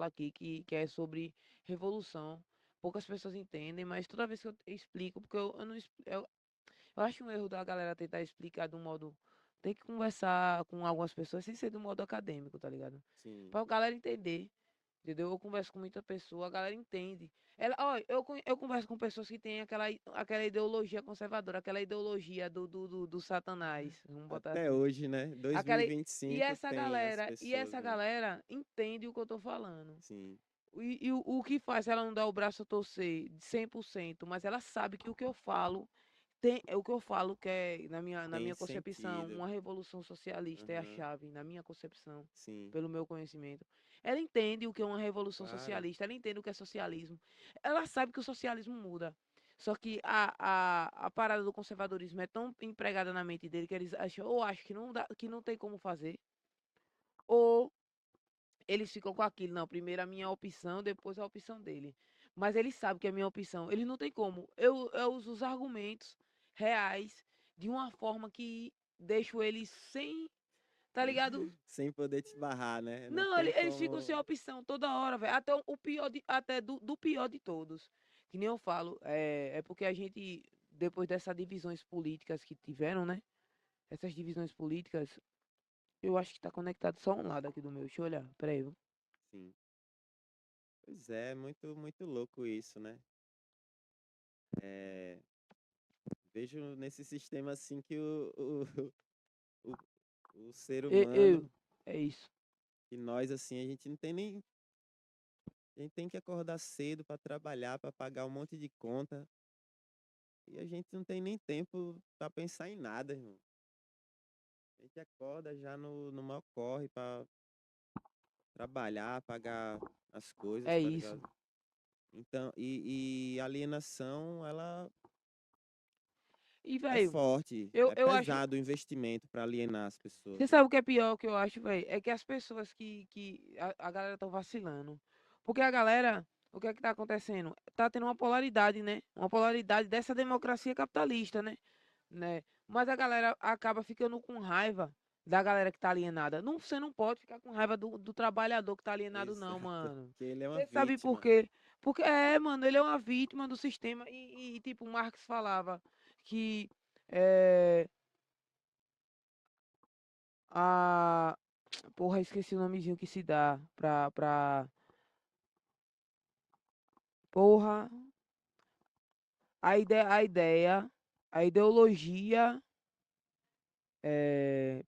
fala aqui, que é sobre revolução. Poucas pessoas entendem, mas toda vez que eu explico, porque eu não eu acho um erro da galera tentar explicar de um modo. Tem que conversar com algumas pessoas sem ser do modo acadêmico, tá ligado? Sim. Pra galera entender. Entendeu? Eu converso com muita pessoa, a galera entende. Ela, ó, eu converso com pessoas que têm aquela ideologia conservadora, aquela ideologia do Satanás, vamos botar Até assim. hoje, né? Aquela, e 2025 tem as pessoas, essa né? galera entende o que eu tô falando. Sim. E o que faz ela não dar o braço a torcer de 100%, mas ela sabe que o que eu falo é o que eu falo que é, na Tem minha concepção, sentido. uma revolução socialista é a Aham. chave, na minha concepção, Sim. pelo meu conhecimento. Ela entende o que é uma revolução Claro. socialista, ela entende o que é socialismo. Ela sabe que o socialismo muda. Só que a parada do conservadorismo é tão empregada na mente dele que eles acham, ou acham que não, dá, que não tem como fazer, ou eles ficam com aquilo. Não, primeiro a minha opção, depois a opção dele. Mas ele sabe que é a minha opção. Ele não tem como. Eu uso os argumentos reais de uma forma que deixo eles sem. Tá ligado? Sem poder te barrar, né? Não Não, tem eles ficam sem como. opção toda hora, velho. Até o pior até do pior de todos. Que nem eu falo. É porque a gente, depois dessas divisões políticas que tiveram, né? Essas divisões políticas, eu acho que tá conectado só um lado aqui do meu. Deixa eu olhar. Peraí, viu? Sim. Pois é, muito, muito louco isso, né? É, vejo nesse sistema assim que o, o ser humano, É isso. e nós assim, a gente não tem nem. A gente tem que acordar cedo para trabalhar, para pagar um monte de conta. E a gente não tem nem tempo para pensar em nada, irmão. A gente acorda já no maior corre para trabalhar, pagar as coisas, É tá isso. ligado? Então, e alienação, ela E, é velho, forte, é eu acho. pesado o investimento para alienar as Você pessoas, né? sabe o que é pior que eu acho, velho? É que as pessoas que a galera tá vacilando. Porque a galera, o que é que tá acontecendo? Tá tendo uma polaridade, né? Uma polaridade dessa democracia capitalista, né? Mas a galera acaba ficando com raiva da galera que tá alienada. Não, você não pode ficar com raiva do trabalhador que tá alienado, não, Exato, mano. porque ele é uma Você sabe por vítima. quê? Porque, mano, ele é uma vítima do sistema. Tipo, Marx falava que. É, a Porra, esqueci o nomezinho que se dá Porra, a ideologia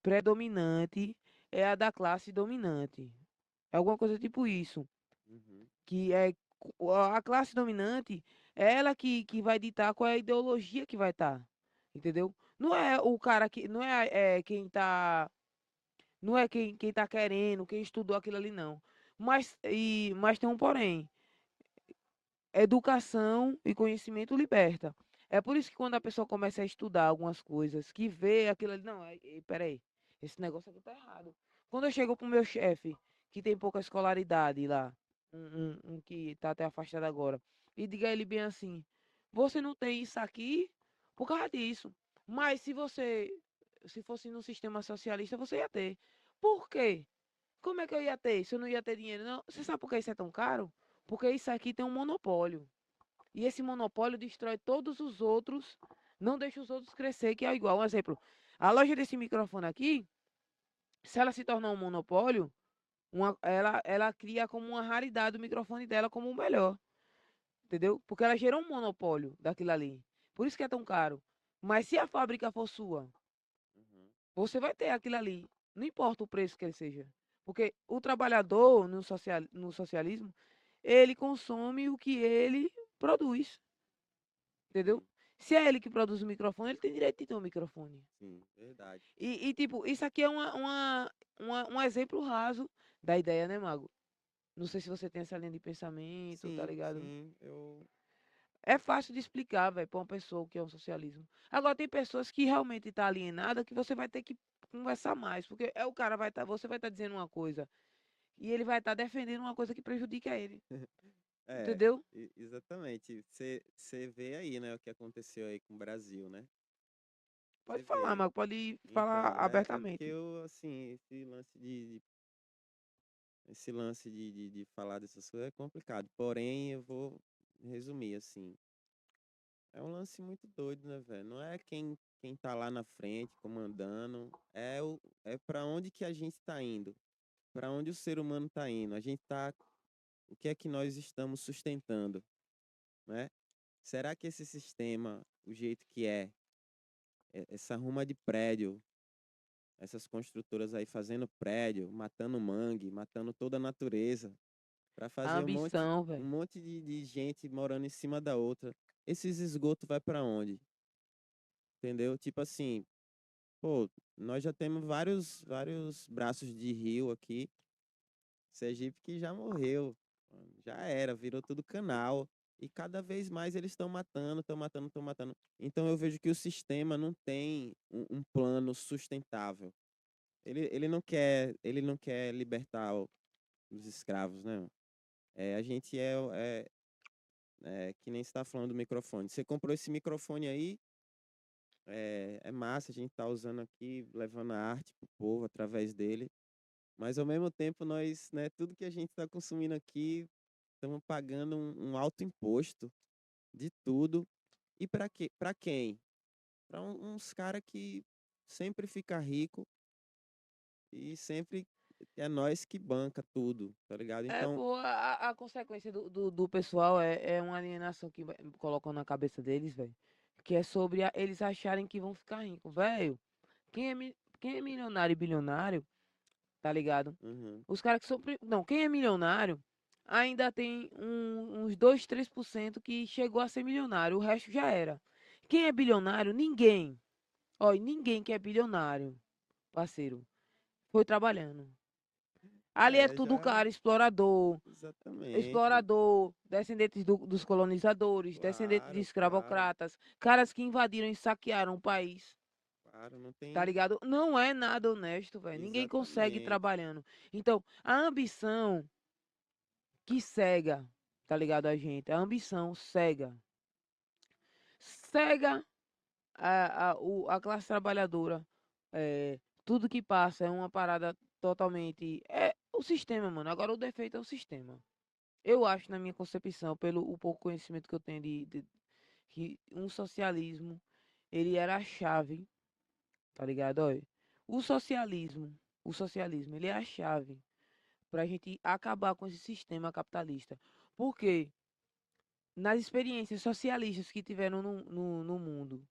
predominante é a da classe dominante. É alguma coisa tipo isso. Uhum, Que é a classe dominante, é ela que vai ditar qual é a ideologia que vai estar. Entendeu? Não é o cara que. Não é, quem tá. Não é quem tá querendo, quem estudou aquilo ali, não. Mas tem um porém. Educação e conhecimento liberta. É por isso que quando a pessoa começa a estudar algumas coisas, que vê aquilo ali, não, peraí, esse negócio aqui tá errado. Quando eu chego pro meu chefe, que tem pouca escolaridade lá, um que tá até afastado agora, e diga a ele bem assim, você não tem isso aqui por causa disso. Mas se fosse no sistema socialista, você ia ter. Por quê? Como é que eu ia ter? Se eu não ia ter dinheiro, não. Você sabe por que isso é tão caro? Porque isso aqui tem um monopólio. E esse monopólio destrói todos os outros, não deixa os outros crescer, que é igual. Um exemplo, a loja desse microfone aqui, se ela se tornar um monopólio, ela cria como uma raridade o microfone dela como o melhor, entendeu? Porque ela gerou um monopólio daquilo ali. Por isso que é tão caro. Mas se a fábrica for sua, uhum. você vai ter aquilo ali. Não importa o preço que ele seja. Porque o trabalhador no socialismo, ele consome o que ele produz. Entendeu? Sim, Se é ele que produz o microfone, ele tem direito de ter um microfone. sim, verdade. Tipo, isso aqui é um exemplo raso da ideia, né, Mago? Não sei se você tem essa linha de pensamento, tá Sim, ligado? sim, eu. É fácil de explicar, velho, pra uma pessoa o que é um socialismo. Agora, tem pessoas que realmente tá alienada que você vai ter que conversar mais. Porque o cara vai estar, você vai estar dizendo uma coisa e ele vai estar defendendo uma coisa que prejudica ele. É, Entendeu? exatamente. Você vê aí, né, o que aconteceu aí com o Brasil, né? Pode Você falar, vê. Mago, pode falar Então, é porque abertamente. eu, assim, esse lance esse lance de falar dessas coisas é complicado. Porém, eu vou resumir assim. É um lance muito doido, né, velho? Não é quem tá lá na frente comandando, é para onde que a gente tá indo, para onde o ser humano tá indo. A gente tá, o que é que nós estamos sustentando, né? Será que esse sistema, o jeito que essa ruma de prédio, essas construtoras aí fazendo prédio, matando mangue, matando toda a natureza, para A fazer ambição, um velho. monte de gente morando em cima da outra. Esses esgotos vai para onde? Entendeu? Tipo assim, pô, nós já temos vários braços de rio aqui. Sergipe que já morreu. Já era, virou tudo canal. E cada vez mais eles estão matando, estão matando, estão matando. Então eu vejo que o sistema não tem um plano sustentável. Ele não quer libertar os escravos, né? A gente que nem você está falando do microfone. Você comprou esse microfone aí, é massa, a gente tá usando aqui, levando a arte pro povo através dele. Mas ao mesmo tempo nós, né, tudo que a gente está consumindo aqui, estamos pagando um alto imposto de tudo. E para quê? Para quem? Para uns caras que sempre fica rico e sempre é nós que banca tudo, tá ligado? É, Então, pô, a consequência do pessoal é uma alienação que colocam na cabeça deles, velho. Que é sobre eles acharem que vão ficar ricos. Velho, quem é milionário e bilionário, tá ligado? uhum, Os caras que são. Não, quem é milionário ainda tem uns 2, 3% que chegou a ser milionário. O resto já era. Quem é bilionário? Ninguém. Olha, ninguém que é bilionário, parceiro, foi trabalhando. Ali é tudo já cara, explorador. exatamente. Explorador, descendentes dos colonizadores, descendentes de Claro, claro, escravocratas, caras que invadiram e saquearam o país, claro, não tá tem ligado? Não é nada honesto, velho. Ninguém consegue exatamente. trabalhando. Então, a ambição que cega, tá ligado a gente? A ambição cega. Cega a classe trabalhadora. É, tudo que passa é uma parada totalmente. É o sistema, mano. Agora o defeito é o sistema. Eu acho, na minha concepção, pelo o pouco conhecimento que eu tenho que um socialismo, ele era a chave, tá ligado? Olha, o socialismo, o socialismo, ele é a chave para a gente acabar com esse sistema capitalista. Porque nas experiências socialistas que tiveram no mundo,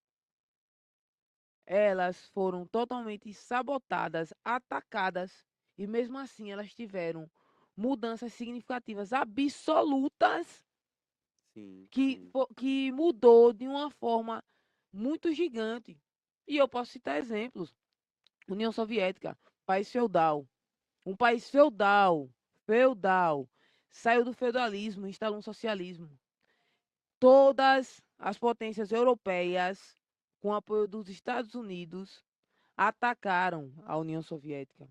elas foram totalmente sabotadas, atacadas, e mesmo assim elas tiveram mudanças significativas absolutas Sim, que, sim. que mudou de uma forma muito gigante. E eu posso citar exemplos. União Soviética, país feudal. Um país feudal, saiu do feudalismo e instalou um socialismo. Todas as potências europeias, com apoio dos Estados Unidos, atacaram a União Soviética.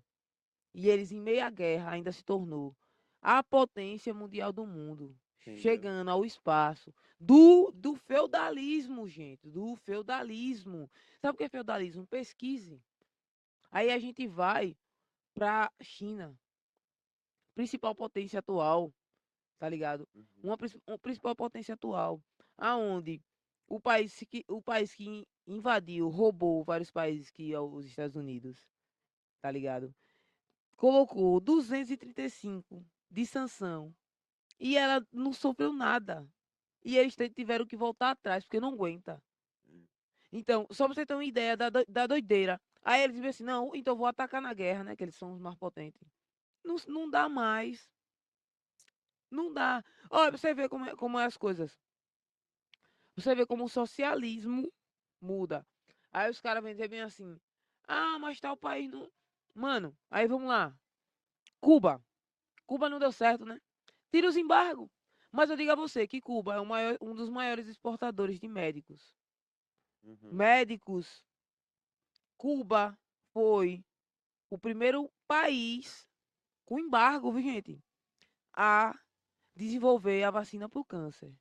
E eles, em meia guerra, ainda se tornou a potência mundial do mundo, Entendeu? chegando ao espaço do feudalismo, gente, do feudalismo. Sabe o que é feudalismo? Pesquise. Aí a gente vai para China, principal potência atual, tá ligado? Uhum. Uma principal potência atual, aonde o país que invadiu, roubou vários países que é os Estados Unidos, tá ligado? Colocou 235 de sanção e ela não sofreu nada. E eles tiveram que voltar atrás, porque não aguenta. Então, só pra você ter uma ideia da doideira. Aí eles dizem assim, não, então vou atacar na guerra, né? Que eles são os mais potentes. Não, não dá mais. Não dá. Olha, pra você ver como é as coisas. Você vê como o socialismo muda. Aí os caras vêm dizer bem assim, ah, mas tal país não... Mano, aí vamos lá. Cuba. Cuba não deu certo, né? Tira os embargos. Mas eu digo a você que Cuba é um dos maiores exportadores de médicos. Uhum. Médicos. Cuba foi o primeiro país com embargo, viu, gente, a desenvolver a vacina para o câncer.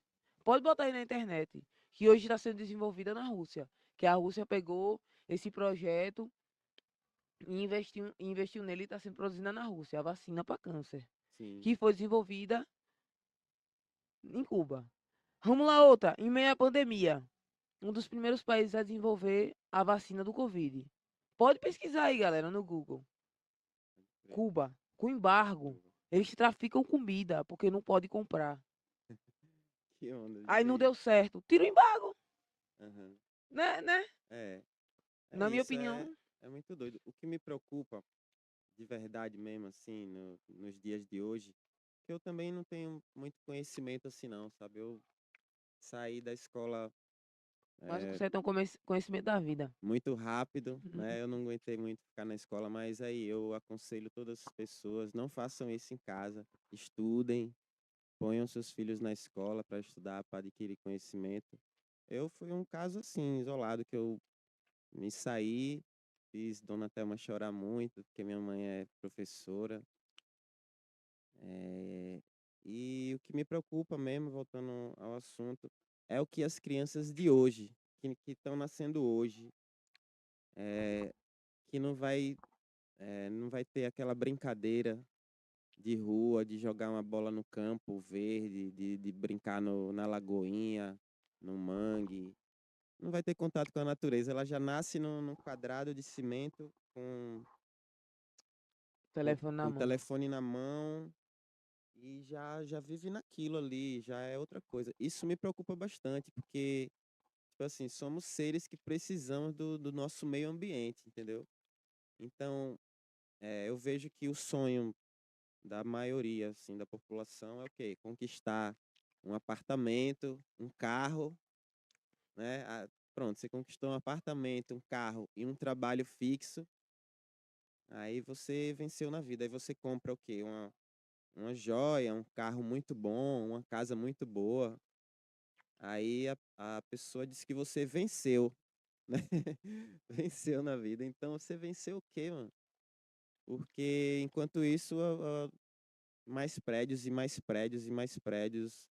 Pode botar aí na internet, que hoje está sendo desenvolvida na Rússia. Que a Rússia pegou esse projeto e investiu nele e está sendo produzida na Rússia, a vacina para câncer, Sim. que foi desenvolvida em Cuba. Vamos lá, outra. Em meio à pandemia, um dos primeiros países a desenvolver a vacina do Covid. Pode pesquisar aí, galera, no Google. Crer. Cuba, com embargo. Cuba. Eles traficam comida porque não pode comprar. Que onda, Aí diga não aí. deu certo. Tira o embargo, Aham. né? É, é Na minha isso, é, opinião, é muito doido. O que me preocupa, de verdade mesmo, assim, nos dias de hoje, que eu também não tenho muito conhecimento assim não, sabe? Eu saí da escola mas é, você tem um conhecimento da vida. muito rápido, né? Eu não aguentei muito ficar na escola, mas aí eu aconselho todas as pessoas, não façam isso em casa, estudem, ponham seus filhos na escola para estudar, para adquirir conhecimento. Eu fui um caso assim, isolado, que eu me saí, fiz Dona Thelma chorar muito, porque minha mãe é professora. eh, e o que me preocupa mesmo, voltando ao assunto, é o que as crianças de hoje, que estão nascendo hoje, eh, que não vai ter aquela brincadeira de rua, de jogar uma bola no campo verde, de brincar na lagoinha, no mangue. Não vai ter contato com a natureza. Ela já nasce num quadrado de cimento Telefone com na o mão. telefone na mão e já vive naquilo ali, já é outra coisa. Isso me preocupa bastante, porque, tipo assim, somos seres que precisamos do nosso meio ambiente, entendeu? Então, eu vejo que o sonho da maioria, assim, da população é o quê? Conquistar um apartamento, um carro, né? Pronto, você conquistou um apartamento, um carro e um trabalho fixo, aí você venceu na vida. Aí você compra o quê? Uma joia, um carro muito bom, uma casa muito boa. Aí a pessoa diz que você venceu, né? Venceu na vida. Então você venceu o quê, mano? Porque enquanto isso, mais prédios e mais prédios e mais prédios.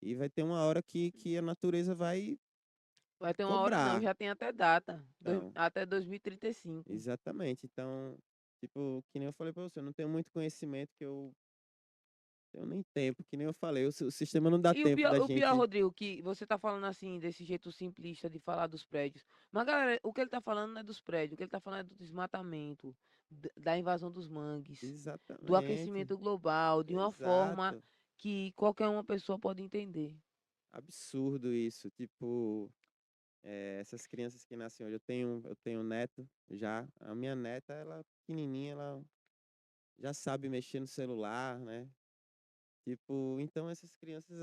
E vai ter uma hora que a natureza vai Vai ter uma hora, não, cobrar. já tem até data. Então, Até 2035. exatamente. Então, tipo, que nem eu falei pra você, eu não tenho muito conhecimento que eu tenho nem tempo, que nem eu falei, o sistema não dá E tempo da o pior, gente. Rodrigo, que você tá falando assim, desse jeito simplista de falar dos prédios. Mas, galera, o que ele tá falando não é dos prédios, o que ele tá falando é do desmatamento, da invasão dos mangues, do Exatamente. aquecimento global, de uma forma Exato. que qualquer uma pessoa pode entender. Absurdo isso. Tipo, essas crianças que nascem hoje, eu tenho um neto já. A minha neta, ela pequenininha, ela já sabe mexer no celular, né? Tipo, então essas crianças,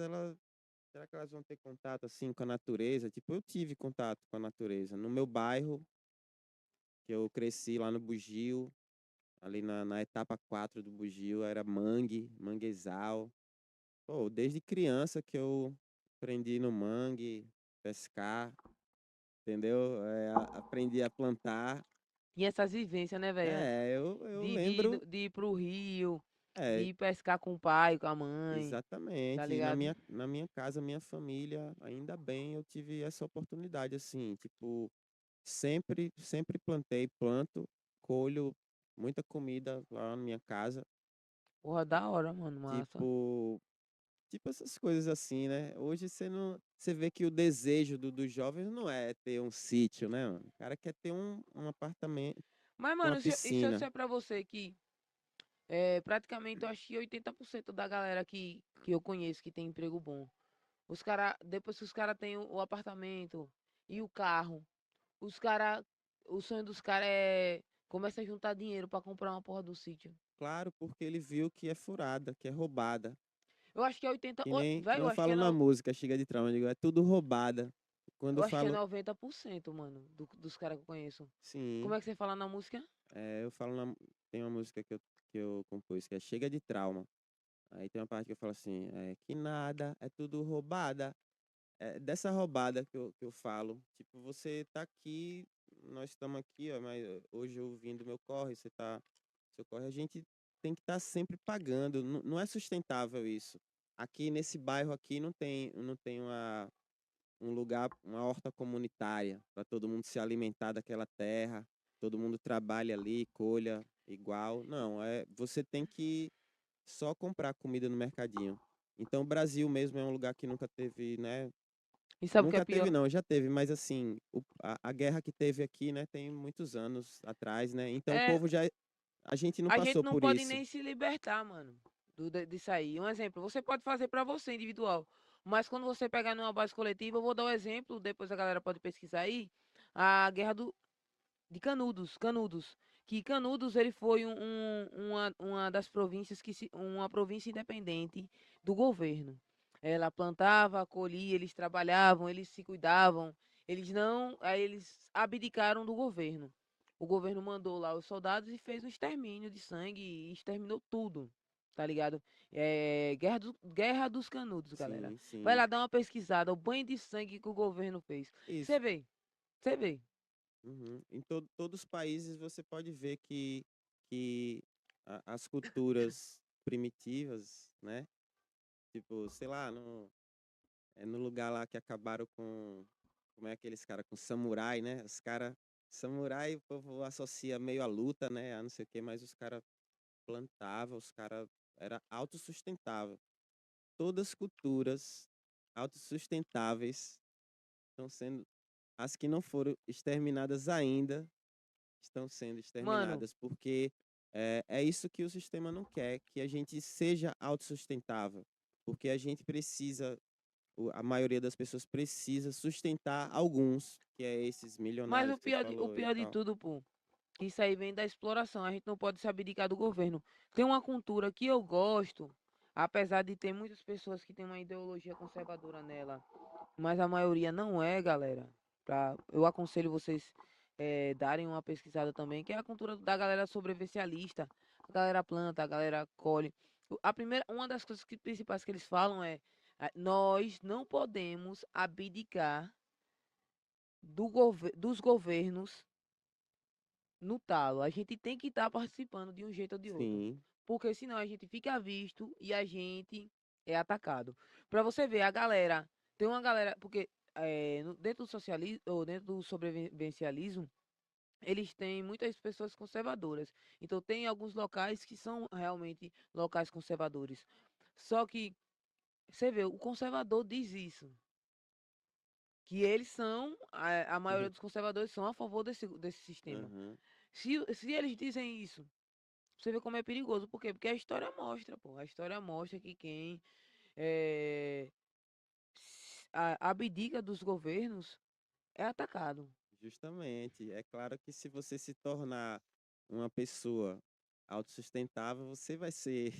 será que elas vão ter contato assim com a natureza? Tipo, eu tive contato com a natureza no meu bairro, que eu cresci lá no Bugio, ali na etapa 4 do Bugio, era mangue, manguezal. Pô, desde criança que eu aprendi no mangue, pescar, entendeu? Aprendi a plantar. E essas vivências, né, velho? Eu lembro, De ir pro rio, de é, ir pescar com o pai, com a mãe, tá exatamente. E ligado? na minha casa, minha família, ainda bem eu tive essa oportunidade, assim, tipo, sempre plantei, planto, colho muita comida lá na minha casa. Porra, da hora, mano, massa. Tipo, tipo essas coisas assim, né? Hoje você não, você vê que o desejo dos jovens não é ter um sítio, né, mano? O cara quer ter um apartamento Mas, com uma mano, e se eu piscina. disser pra você que praticamente eu acho que 80% da galera que eu conheço que tem emprego bom, os cara, depois que os caras têm o apartamento e o carro, os cara, o sonho dos caras é começa a juntar dinheiro pra comprar uma porra do sítio. Claro, porque ele viu que é furada, que é roubada. Eu acho que é 80, Que velho, nem eu falo na música, chega de trauma, eu digo, é tudo roubada. Quando eu eu acho que é falo, 90%, mano, dos caras que eu conheço. Como sim, é que você fala na música? eu falo tem uma música que eu compus, que é Chega de Trauma. Aí tem uma parte que eu falo assim, que nada, é tudo roubada. É dessa roubada que eu falo. Tipo, você tá aqui, nós estamos aqui, ó, mas hoje eu vim do meu corre, você tá, seu corre, a gente tem que estar sempre pagando. Não é sustentável isso. Aqui nesse bairro aqui não tem um lugar, uma horta comunitária para todo mundo se alimentar daquela terra. todo mundo trabalha ali, colha igual. Não, você tem que só comprar comida no mercadinho. Então, o Brasil mesmo é um lugar que nunca teve, né? E sabe o que é Nunca teve, pior? não, já teve, mas assim, a guerra que teve aqui, né, tem muitos anos atrás, né? Então, o É, povo já. A gente não a gente passou não por pode isso. nem se libertar, mano, disso aí. Um exemplo, você pode fazer pra você, individual. Mas quando você pegar numa base coletiva, eu vou dar um exemplo, depois a galera pode pesquisar aí, a guerra de Canudos, Canudos. Que Canudos ele foi uma das províncias uma província independente do governo. Ela plantava, colhia, eles trabalhavam, eles se cuidavam, eles não, aí eles abdicaram do governo. O governo mandou lá os soldados e fez um extermínio de sangue e exterminou tudo. Tá ligado? Guerra dos Canudos, galera. Sim, Vai sim. lá dar uma pesquisada, o banho de sangue que o governo fez. Isso. Você vê, você vê. Uhum. Em todos os países você pode ver que as culturas primitivas, né? Tipo, sei lá, no lugar lá que acabaram com. Como é aqueles caras? Com samurai, né? Os caras. Samurai, o povo associa meio à luta, né? A não sei o quê, mas os caras plantavam, os caras. Era autossustentável. Todas as culturas autossustentáveis estão sendo. As que não foram exterminadas ainda estão sendo Mano, exterminadas, porque é isso que o sistema não quer, que a gente seja autossustentável, porque a gente precisa, a maioria das pessoas precisa sustentar alguns, que é esses mas milionários que você o falou e pior de tal. tudo, pô, isso aí vem da exploração. A gente não pode se abdicar do governo. Tem uma cultura que eu gosto, apesar de ter muitas pessoas que têm uma ideologia conservadora nela, mas a maioria não é, galera. Eu aconselho vocês darem uma pesquisada também, que é a cultura da galera sobrevivencialista. A galera planta, a galera colhe. Uma das coisas principais que eles falam é: nós não podemos abdicar dos governos no talo. A gente tem que estar participando de um jeito ou de outro. Sim, Porque senão a gente fica visto e a gente é atacado. Para você ver, tem uma galera, porque dentro do socialismo, ou dentro do sobrevivencialismo, eles têm muitas pessoas conservadoras. Então tem alguns locais que são realmente locais conservadores. Só que, você vê, o conservador diz isso. Que eles são, a maioria dos conservadores são a favor desse sistema. aham, Se eles dizem isso, você vê como é perigoso. Por quê? Porque a história mostra, pô. A história mostra que quem eh, abdica dos governos é atacado. justamente. É claro que se você se tornar uma pessoa autossustentável, você vai ser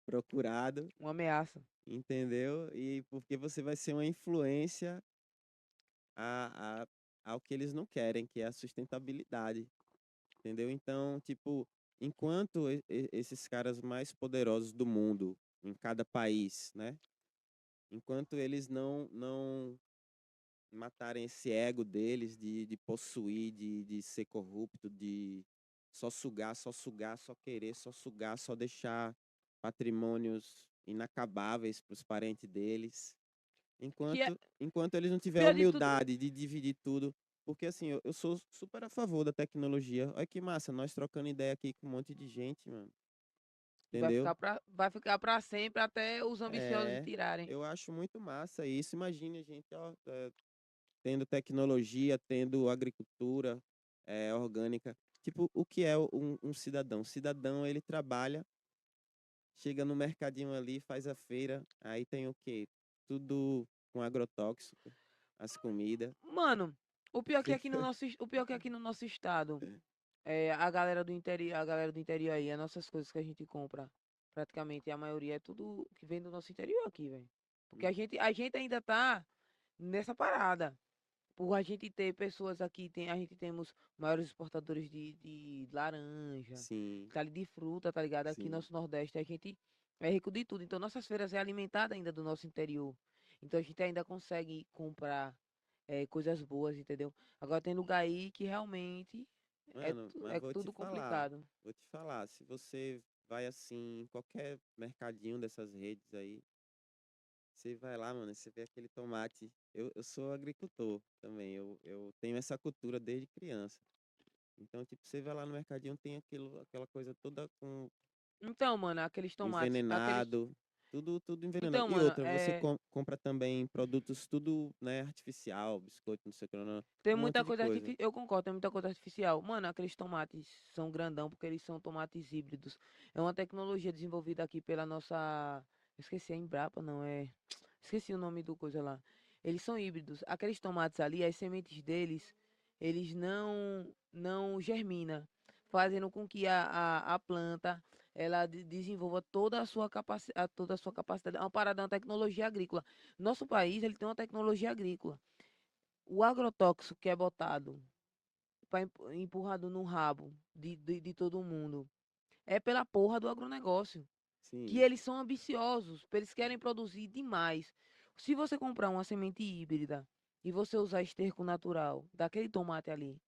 procurado, Uma ameaça. entendeu? E porque você vai ser uma influência a, a, ao que eles não querem, que é a sustentabilidade, entendeu? Então, tipo, enquanto esses caras mais poderosos do mundo, em cada país, né? Enquanto eles não matarem esse ego deles de possuir, de ser corrupto, de só sugar, só querer, só sugar, só deixar patrimônios inacabáveis para os parentes deles. Que é Enquanto eles não o tiverem a pior de tudo. humildade de dividir tudo, porque assim, eu sou super a favor da tecnologia. Olha que massa, nós trocando ideia aqui com um monte de gente, mano. Entendeu? Vai ficar pra sempre até os ambiciosos É, tirarem. eu acho muito massa isso. Imagine a gente, ó, tendo tecnologia, tendo agricultura orgânica. Tipo, o que é um cidadão? O cidadão, ele trabalha, chega no mercadinho ali, faz a feira, aí tem o quê? Tudo com agrotóxico, as comidas. Mano, Você o pior que aqui no nosso estado, a galera do interior aí, as nossas coisas que a gente compra, praticamente a maioria é tudo que vem do nosso interior aqui, velho. Porque a gente ainda tá nessa parada. Por a gente ter pessoas aqui, a gente temos maiores exportadores de laranja, Sim, de fruta, tá ligado? Aqui no sim, nosso Nordeste a gente é rico de tudo. Então nossas feiras é alimentada ainda do nosso interior. Então a gente ainda consegue comprar coisas boas, entendeu? Agora tem lugar aí que realmente mano, mas é tudo complicado. vou te falar, se você vai assim, em qualquer mercadinho dessas redes aí, você vai lá, mano, você vê aquele tomate. Eu sou agricultor também, eu tenho essa cultura desde criança. Então, tipo, você vai lá no mercadinho, tem aquela coisa toda com Então, mano, aqueles tomates, aqueles. envenenado, tudo envenenado. Então, E mano, outra, você compra também produtos tudo, né, artificial, biscoito, não sei o que, não, tem um monte muita de coisa coisa. artificial. Eu concordo, tem muita coisa artificial. Mano, aqueles tomates são grandão porque eles são tomates híbridos. É uma tecnologia desenvolvida aqui pela nossa. Esqueci, é Embrapa, não é? Esqueci o nome do coisa lá. Eles são híbridos. Aqueles tomates ali, as sementes deles, eles não germina, fazendo com que a planta ela desenvolva toda a sua capacidade. É uma parada, é uma tecnologia agrícola. Nosso país, ele tem uma tecnologia agrícola. O agrotóxico que é botado, empurrado no rabo de todo mundo, é pela porra do agronegócio. Que Sim. eles são ambiciosos, eles querem produzir demais. Se você comprar uma semente híbrida e você usar esterco natural daquele tomate ali,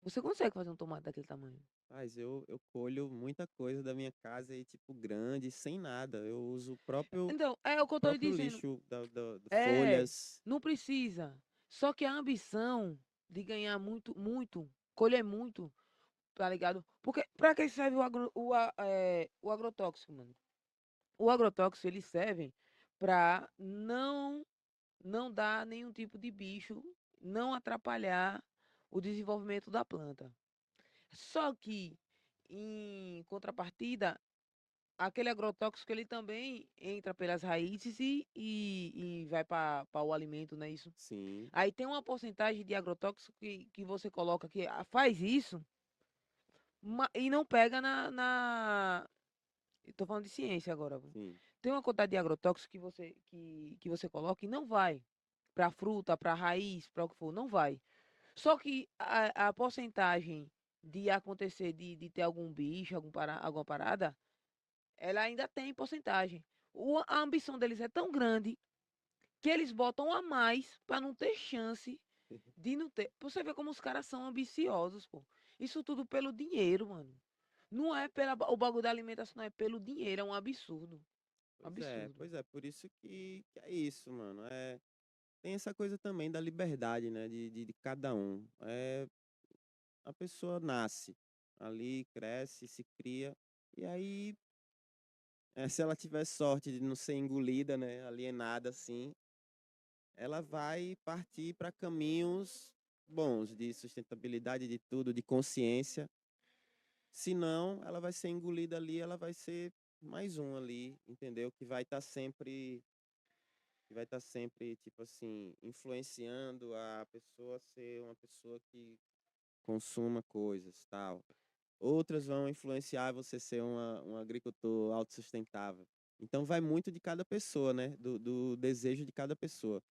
você consegue fazer um tomate daquele tamanho. Mas eu colho muita coisa da minha casa e, tipo, grande, sem nada. Eu uso o próprio, Então, é o que eu tô lhe próprio dizendo. lixo de É, folhas. não precisa. Só que a ambição de ganhar muito, muito, colher muito, tá ligado? Porque pra que serve o agrotóxico, mano? O agrotóxico, ele serve pra não dar nenhum tipo de bicho, não atrapalhar o desenvolvimento da planta. Só que, em contrapartida, aquele agrotóxico ele também entra pelas raízes e vai para o alimento, não é isso? Sim. Aí tem uma porcentagem de agrotóxico que você coloca que faz isso e não pega Estou falando de ciência agora. Viu? Sim. Tem uma quantidade de agrotóxico que você coloca e não vai para fruta, para raiz, para o que for, não vai. Só que a porcentagem de acontecer, de ter algum bicho, alguma parada, ela ainda tem porcentagem. A ambição deles é tão grande que eles botam a mais para não ter chance de não ter. Pra você ver como os caras são ambiciosos, pô. Isso tudo pelo dinheiro, mano. Não é o bagulho da alimentação, não é pelo dinheiro, é um absurdo. Absurdo. Pois é, por isso que é isso, mano. Tem essa coisa também da liberdade, né, de cada um. A pessoa nasce ali, cresce, se cria, e aí, se ela tiver sorte de não ser engolida, né, alienada assim, ela vai partir para caminhos bons de sustentabilidade de tudo, de consciência. Se não, ela vai ser engolida ali, ela vai ser mais um ali, entendeu? Que vai estar sempre, tipo assim, influenciando a pessoa a ser uma pessoa que consuma coisas, tal. Outras vão influenciar você ser um agricultor autossustentável. Então vai muito de cada pessoa, né? Do desejo de cada pessoa.